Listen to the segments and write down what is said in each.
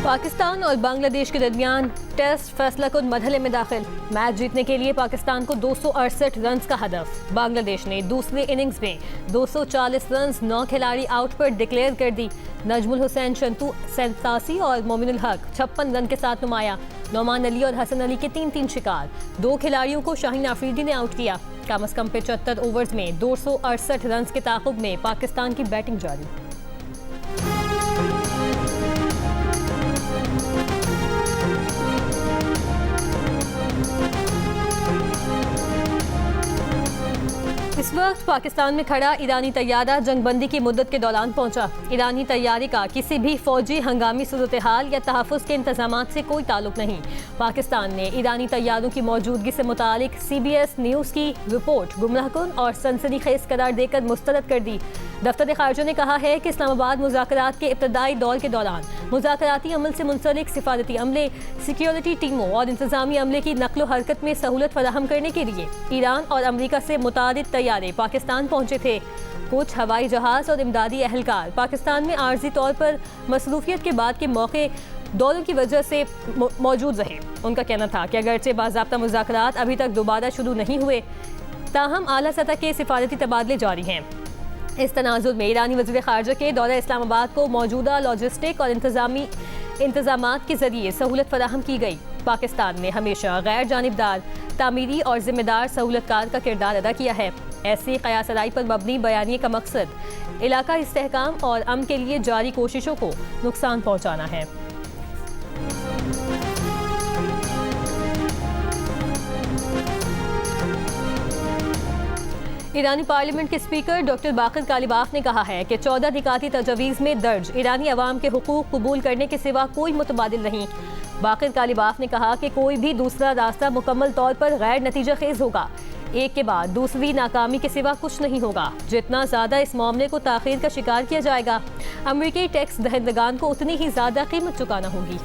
पाकिस्तान और बांग्लादेश के दरमियान टेस्ट फैसला कुन मरहले में दाखिल। मैच जीतने के लिए पाकिस्तान को 268 रन का हदफ। बांग्लादेश ने दूसरी इनिंग्स में 240 रन 9 खिलाड़ी आउट पर डिक्लेयर कर दी। नजमुल हुसैन शंतु 87 और मोमिनुल हक 56 रन के साथ नुमाया। नौमान अली और हसन अली के 3-3 शिकार। 2 खिलाड़ियों को शाहीन आफरीदी ने आउट किया। कम अज कम 75 ओवर्स में 268 रन के ताक़ुब में पाकिस्तान की बैटिंग जारी। इस वक्त पाकिस्तान में खड़ा ईरानी तैयारा जंगबंदी की मुद्दत के दौरान पहुंचा। ईरानी तैयारे का किसी भी फौजी हंगामी सूरत हाल या तहफ़्फ़ुज़ के इंतजामात से कोई ताल्लुक नहीं। पाकिस्तान ने ईरानी तैयारों की मौजूदगी से मुतालिक CBS न्यूज़ की रिपोर्ट गुमराहकुन और सनसनीखेज करार देकर मुस्तरद कर दी। दफ्तर खारजा ने कहा है कि इस्लामाबाद मुज़ाकरात के इब्तदाई दौर के दौरान मुज़ाकराती अमल से मुंसलिक सिफारती अमले, सिक्योरिटी टीमों और इंतजामी अमले की नकलो हरकत में सहूलत फराहम करने के लिए ईरान और अमरीका से मुतादिद तैयारे पाकिस्तान पहुंचे थे। कुछ हवाई जहाज और इमदादी अहलकार पाकिस्तान में आर्जी तौर पर मसरूफियत के बाद के मौके दौरों की वजह से मौजूद रहे। उनका कहना था कि अगरचे बाज़ाब्ता मुज़ाकरात अभी तक दोबारा शुरू नहीं हुए, ताहम आला सतह के सिफारती तबादले जारी हैं। इस तनाजुर में ईरानी वज़ीर ख़ारजा के दौरा इस्लामाबाद को मौजूदा लॉजिस्टिक और इंतजामात के जरिए सहूलत फराहम की गई। पाकिस्तान ने हमेशा गैर जानिबदार, तामीरी और जिम्मेदार सहूलतकार का किरदार अदा किया है। ऐसी क़यासराई पर मबनी बयानिए का मकसद इलाका इस्तेहकाम और अमन के लिए जारी कोशिशों को नुकसान पहुँचाना है। ईरानी पार्लियामेंट के स्पीकर डॉक्टर बाकर कालिबाफ ने कहा है कि 14 निकाती तजवीज़ में दर्ज ईरानी अवाम के हुकूक कबूल करने के सिवा कोई मुतबादिल नहीं। बाकर कालिबाफ ने कहा कि कोई भी दूसरा रास्ता मुकम्मल तौर पर गैर नतीजा खेज होगा। एक के बाद दूसरी नाकामी के सिवा कुछ नहीं होगा। जितना ज़्यादा इस मामले को ताख़ीर का शिकार किया जाएगा, अमरीकी टैक्स दहंदगान को उतनी ही ज़्यादा कीमत चुकाना होगी।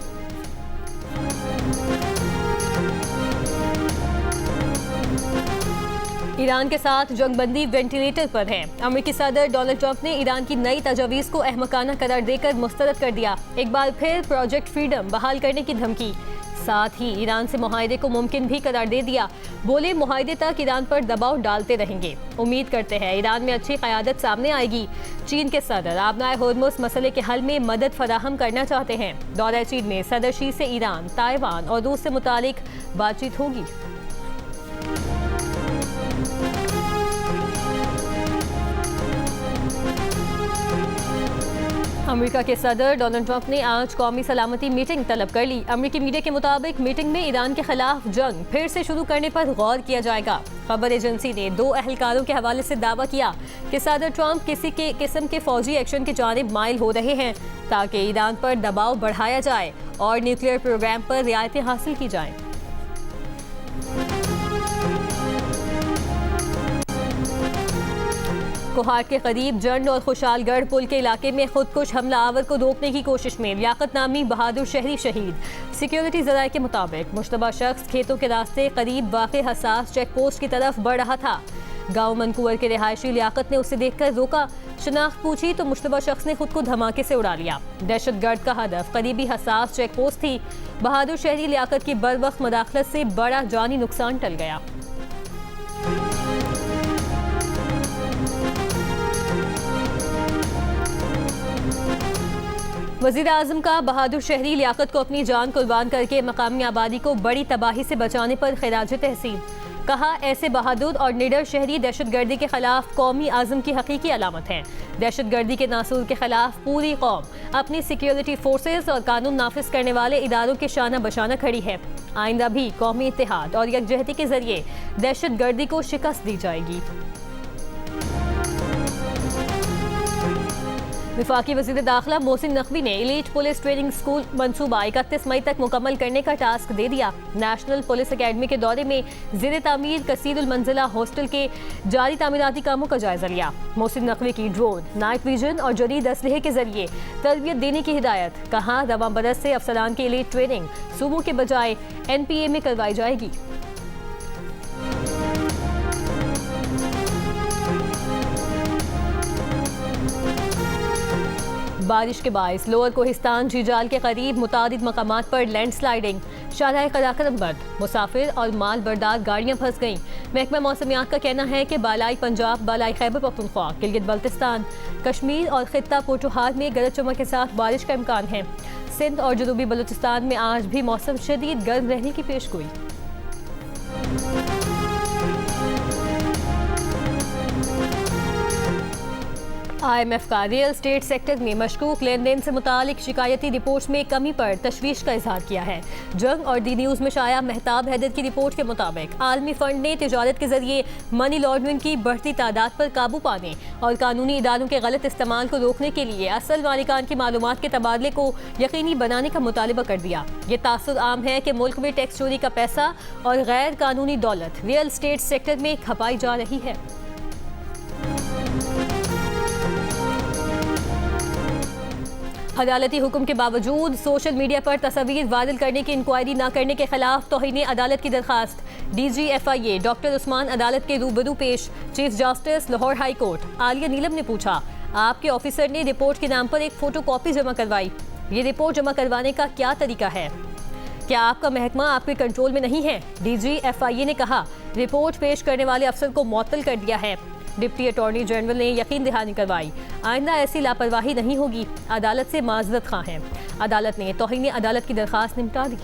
ईरान के साथ जंगबंदी वेंटिलेटर पर है। अमेरिकी सदर डोनाल्ड ट्रंप ने ईरान की नई तजवीज़ को अहमकाना करार देकर मुस्तरद कर दिया। एक बार फिर प्रोजेक्ट फ्रीडम बहाल करने की धमकी, साथ ही ईरान से मुआहदे को मुमकिन भी करार दे दिया। बोले मुआहदे तक ईरान पर दबाव डालते रहेंगे। उम्मीद करते हैं ईरान में अच्छी क़यादत सामने आएगी। चीन के सदर आबनाए होर्मुज़ मसले के हल में मदद फराहम करना चाहते हैं। दौरा चीन में सदर शी से ईरान, ताइवान और रूस से मुतालिक बातचीत होगी। अमेरिका के सदर डोनाल्ड ट्रंप ने आज कौमी सलामती मीटिंग तलब कर ली। अमेरिकी मीडिया के मुताबिक मीटिंग में ईरान के खिलाफ जंग फिर से शुरू करने पर गौर किया जाएगा। खबर एजेंसी ने 2 अहलकारों के हवाले से दावा किया कि सदर ट्रंप किसी के किस्म के फौजी एक्शन की जानिब माइल हो रहे हैं ताकि ईरान पर दबाव बढ़ाया जाए और न्यूक्लियर प्रोग्राम पर रियायतें हासिल की जाएं। कोहाट के करीब जंड और खुशालगढ़ पुल के इलाके में खुदकुश हमला आवर को रोकने की कोशिश में लियाकत नामी बहादुर शहरी शहीद। सिक्योरिटी ज़राए के मुताबिक मुश्तबा शख्स खेतों के रास्ते करीब वाक़े हसास चेक पोस्ट की तरफ बढ़ रहा था। गांव मनकुवर के रिहायशी लियाकत ने उसे देखकर रोका। शनाख्त पूछी तो मुश्तबा शख्स ने खुद को धमाके से उड़ा लिया। दहशतगर्द का हदफ करीबी हसास चेक पोस्ट थी। बहादुर शहरी लियाकत की बर वक्त मुदाखलत से बड़ा जानी नुकसान टल गया। वज़ीर आज़म का बहादुर शहरी लियाकत को अपनी जान कुर्बान करके मकामी आबादी को बड़ी तबाही से बचाने पर खिराज तहसीन। कहा, ऐसे बहादुर और निडर शहरी दहशतगर्दी के खिलाफ कौमी आज़म की हकीकी अलामत हैं। दहशतगर्दी के नासूर के खिलाफ पूरी कौम अपनी सिक्योरिटी फोर्सेज और कानून नाफिज करने वाले इदारों के शाना बशाना खड़ी है। आइंदा भी कौमी इत्तेहाद और यकजहती के जरिए दहशतगर्दी को शिकस्त दी जाएगी। वफाकी वज़ीर दाखिला मोहसिन नकवी ने एलीट पुलिस ट्रेनिंग स्कूल मंसूबा 31 मई तक मुकम्मल करने का टास्क दे दिया। नेशनल पुलिस अकेडमी के दौरे में ज़ेर तामीर कसीरुल मंजिला हॉस्टल के जारी तामीराती कामों का जायजा लिया। मोहसिन नकवी की ड्रोन, नाइट विजन और जदीद असलहे के जरिए तरबियत देने की हिदायत। कहा, रवां बरस से अफसरान की एलीट ट्रेनिंग सूबों के बजाय NPA में करवाई जाएगी। बारिश के बायस लोअर कोहिस्तान जीजाल के करीब मुतादिद मकामात पर लैंडस्लाइडिंग, शाहराह कराकरम बंद, मुसाफिर और माल बरदार गाड़ियां फंस गईं। महकमा मौसमियात का कहना है कि बालाई पंजाब, बालाई खैबर पख्तूनख्वा, गिलगित बल्तिस्तान, कश्मीर और खित्ता पोठोहार में गरज चमक के साथ बारिश का इम्कान है। सिंध और जनूबी बलूचिस्तान में आज भी मौसम शदीद गर्म रहने की पेशगोई। IMF का रियल स्टेट सेक्टर में मशकूक लेन देन से मुतालिक शिकायती रिपोर्ट्स में कमी पर तशवीश का इजहार किया है। जंग और दी न्यूज़ में शाया मेहताब हैदर की रिपोर्ट के मुताबिक आलमी फंड ने तिजारत के जरिए मनी लॉन्ड्रिंग की बढ़ती तादाद पर काबू पाने और कानूनी इदारों के गलत इस्तेमाल को रोकने के लिए असल मालिकान की मालूमात के तबादले को यकीनी बनाने का मुतालबा कर दिया। ये तासुर आम है कि मुल्क में टैक्स चोरी का पैसा और गैर कानूनी दौलत रियल स्टेट सेक्टर में खपाई जा रही है। अदालती हुक्म के बावजूद सोशल मीडिया पर तस्वीर वायरल करने की इंक्वायरी न करने के खिलाफ तौहीन अदालत की दरखास्त। DG FIA डॉक्टर उस्मान अदालत के रूबरू पेश। Chief justice Lahore high court Aliya Neelam ने पूछा, आपके ऑफिसर ने रिपोर्ट के नाम पर एक फोटो कॉपी जमा करवाई, ये रिपोर्ट जमा करवाने का क्या तरीका है? क्या आपका महकमा आपके कंट्रोल में नहीं है? DG FIA ने कहा, रिपोर्ट पेश करने वाले अफसर को मुअत्तल कर दिया है। डिप्टी अटॉर्नी जनरल ने यकीन दहानी करवाई, आइंदा ऐसी लापरवाही नहीं होगी। अदालत से माजरत खां हैं। अदालत ने तौहीन अदालत की दरखास्त निपटा दी।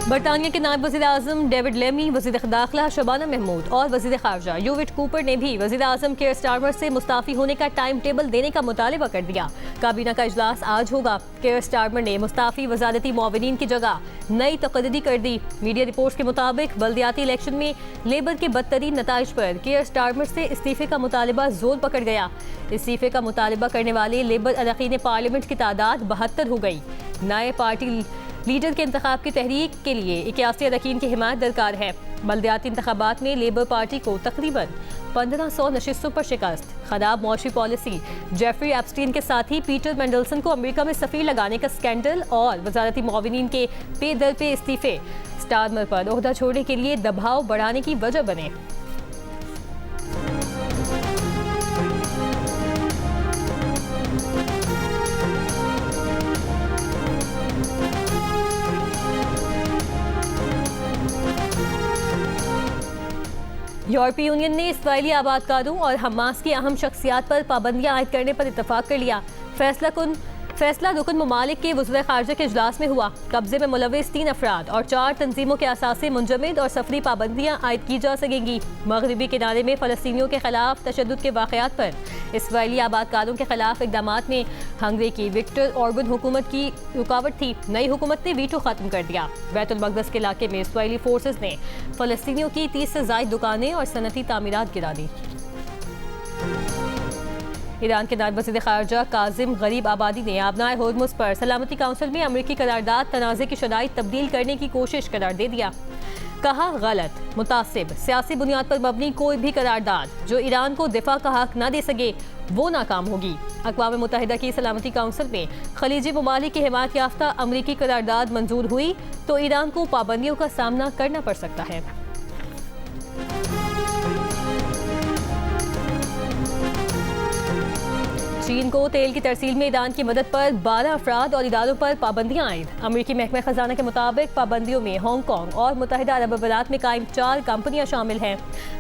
बरतानिया के नायब वज़ीर आज़म डेविड लेमी, वज़ीर दाखिला शबाना महमूद और वज़ीर ख़ारजा यूविट कूपर ने भी वज़ीर आज़म केयर स्टारमर से मुस्ताफ़ी होने का टाइम टेबल देने का मुतालबा कर दिया। काबीना का इजलास आज होगा। केयर स्टारमर ने मुस्ताफ़ी वज़ारती मुआविनीन की जगह नई तक़दीरी कर दी। मीडिया रिपोर्ट्स के मुताबिक बल्दियाती इलेक्शन में लेबर के बदतरीन नताइज पर केयर स्टारमर से इस्तीफ़े का मुतालबा जोर पकड़ गया। इस्तीफ़े का मुतालबा करने वाले लेबर अरकान पार्लियामेंट की तादाद 72 हो गई। नए पार्टी लीडर के इंतखाब की तहरीक के लिए 81 अरकान की हिमायत दरकार है। बल्दियाती इंतखाबात में लेबर पार्टी को तकरीबन 1500 नशिस्तों पर शिकस्त। खराब मौशी पॉलिसी, जेफरी एप्स्टीन के साथी पीटर मेंडलसन को अमेरिका में सफीर लगाने का स्कैंडल और वजारती मुआविनीन के पे दर पे इस्तीफे स्टारमर पर ओहदा छोड़ने के लिए दबाव बढ़ाने की वजह बने। यूरोपीय यूनियन ने इसराइली आबादकारों और हमास की अहम शख्सियात पर पाबंदियां आयद करने पर इत्तफाक कर लिया। फैसला रुकन ममालिक के वज़ीर ख़ारजा के इजलास में हुआ। कब्जे में मुलव्विस 3 अफराद और 4 तंजीमों के असासे मुंजमद और सफरी पाबंदियां आयद की जा सकेंगी। मगरबी किनारे में फ़लस्तीनियों के खिलाफ तशद्दुद के वाक़यात पर इसराइली आबादकारों के खिलाफ इक़दामात में हंगरी की विक्टर ऑर्बन हुकूमत की रुकावट थी। नई हुकूमत ने वीटो ख़त्म कर दिया। बैतुल मक़दस के इलाके में इसराइली फोर्सेस ने फ़लस्तीनियों की 30 से ज़ायद दुकानें और सनती तामीरात गिरा दी। ईरान के नायब वज़ीर ख़ारजा काज़िम गरीब आबादी ने आबनाए होर्मुज़ पर सलामती काउंसिल में अमरीकी करारदाद तनाज़े की शराइत तब्दील करने की कोशिश करार दे दिया। कहा, गलत, मुतासिब, सियासी बुनियाद पर मबनी कोई भी करारदाद जो ईरान को दिफा का हक न दे सके वो नाकाम होगी। अक़वाम मुत्तहिदा की सलामती काउंसिल में खलीजी ममालिक की हिमायत याफ्ता अमरीकी करारदाद मंजूर हुई तो ईरान को पाबंदियों का सामना करना पड़ सकता है। चीन को तेल की तरसील में ईरान की मदद पर 12 अफराद और इदारों पर पाबंदियां आयद। अमरीकी महकमा खजाना के मुताबिक पाबंदियों में हांगकांग और मुत्तहिदा अरब अमीरात में कायम 4 कंपनियां शामिल हैं।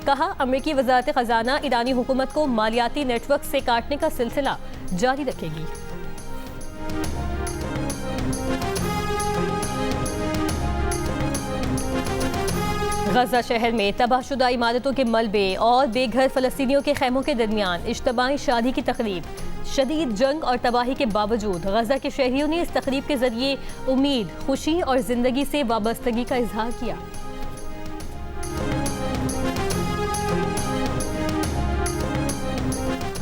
कहा, अमरीकी वजारत खजाना ईरानी हुकूमत को मालियाती नेटवर्क से काटने का सिलसिला जारी रखेगी। गजा शहर में तबाहशुदा इमारतों के मलबे और बेघर फ़लस्तीनियों के खैमों के दरमियान इज्तिमाई शादी की तकरीब। शदीद जंग और तबाही के बावजूद गजा के शहरियों ने इस तकरीब के जरिए उम्मीद, खुशी और जिंदगी से वाबस्तगी का इजहार किया।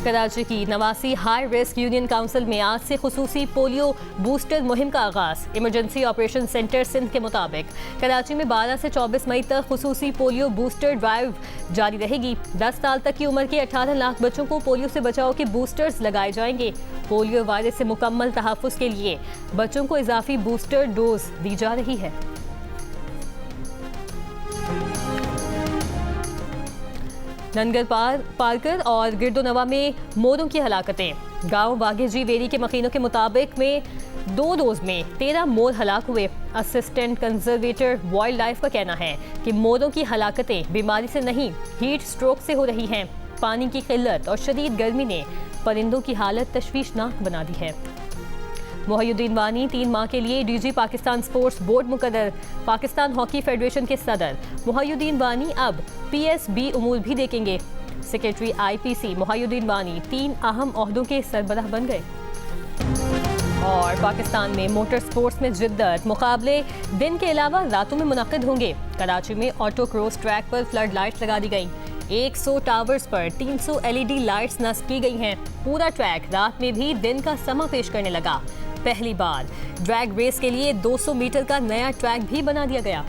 कराची की नवासी हाई रिस्क यूनियन काउंसिल में आज से खुसूसी पोलियो बूस्टर मुहिम का आगाज। इमरजेंसी ऑपरेशन सेंटर सिंध के मुताबिक कराची में 12 से 24 मई तक खुसूसी पोलियो बूस्टर ड्राइव जारी रहेगी। 10 साल तक की उम्र के 18 लाख बच्चों को पोलियो से बचाव के बूस्टर्स लगाए जाएंगे। पोलियो वायरस से मुकम्मल तहफ़्फ़ुज़ के लिए बच्चों को इजाफी बूस्टर डोज दी जा रही है। नंगल पारकर और गिरदोनवा में मोरों की हलाकतें। गांव बागेजी वेरी के मकीनों के मुताबिक में 2 डोज में 13 मोर हलाक हुए। असिस्टेंट कंजर्वेटर वाइल्ड लाइफ का कहना है कि मोरों की हलाकतें बीमारी से नहीं, हीट स्ट्रोक से हो रही हैं। पानी की किल्लत और शदीद गर्मी ने परिंदों की हालत तशवीशनाक बना दी है। मोहिउद्दीन वानी 3 माह के लिए डीजी पाकिस्तान स्पोर्ट्स बोर्ड मुकर्रर। पाकिस्तान हॉकी फेडरेशन के सदर मोहिउद्दीन वानी अब पीएसबी उमूर भी देखेंगे। सेक्रेटरी आईपीसी मोहिउद्दीन वानी 3 अहम ओहदों के सरबराह बन गए। और पाकिस्तान में मोटर स्पोर्ट्स में जिद्दत, मुकाबले दिन के अलावा रातों में मुनक्किद होंगे। कराची में ऑटो क्रॉस ट्रैक पर फ्लड लाइट्स लगा दी गई। 100 टावर्स पर 300 एलईडी लाइट्स नस्ब की गई हैं। पूरा ट्रैक रात में भी दिन का समा पेश करने लगा। पहली बार ड्रैग रेस के लिए 200 मीटर का नया ट्रैक भी बना दिया गया।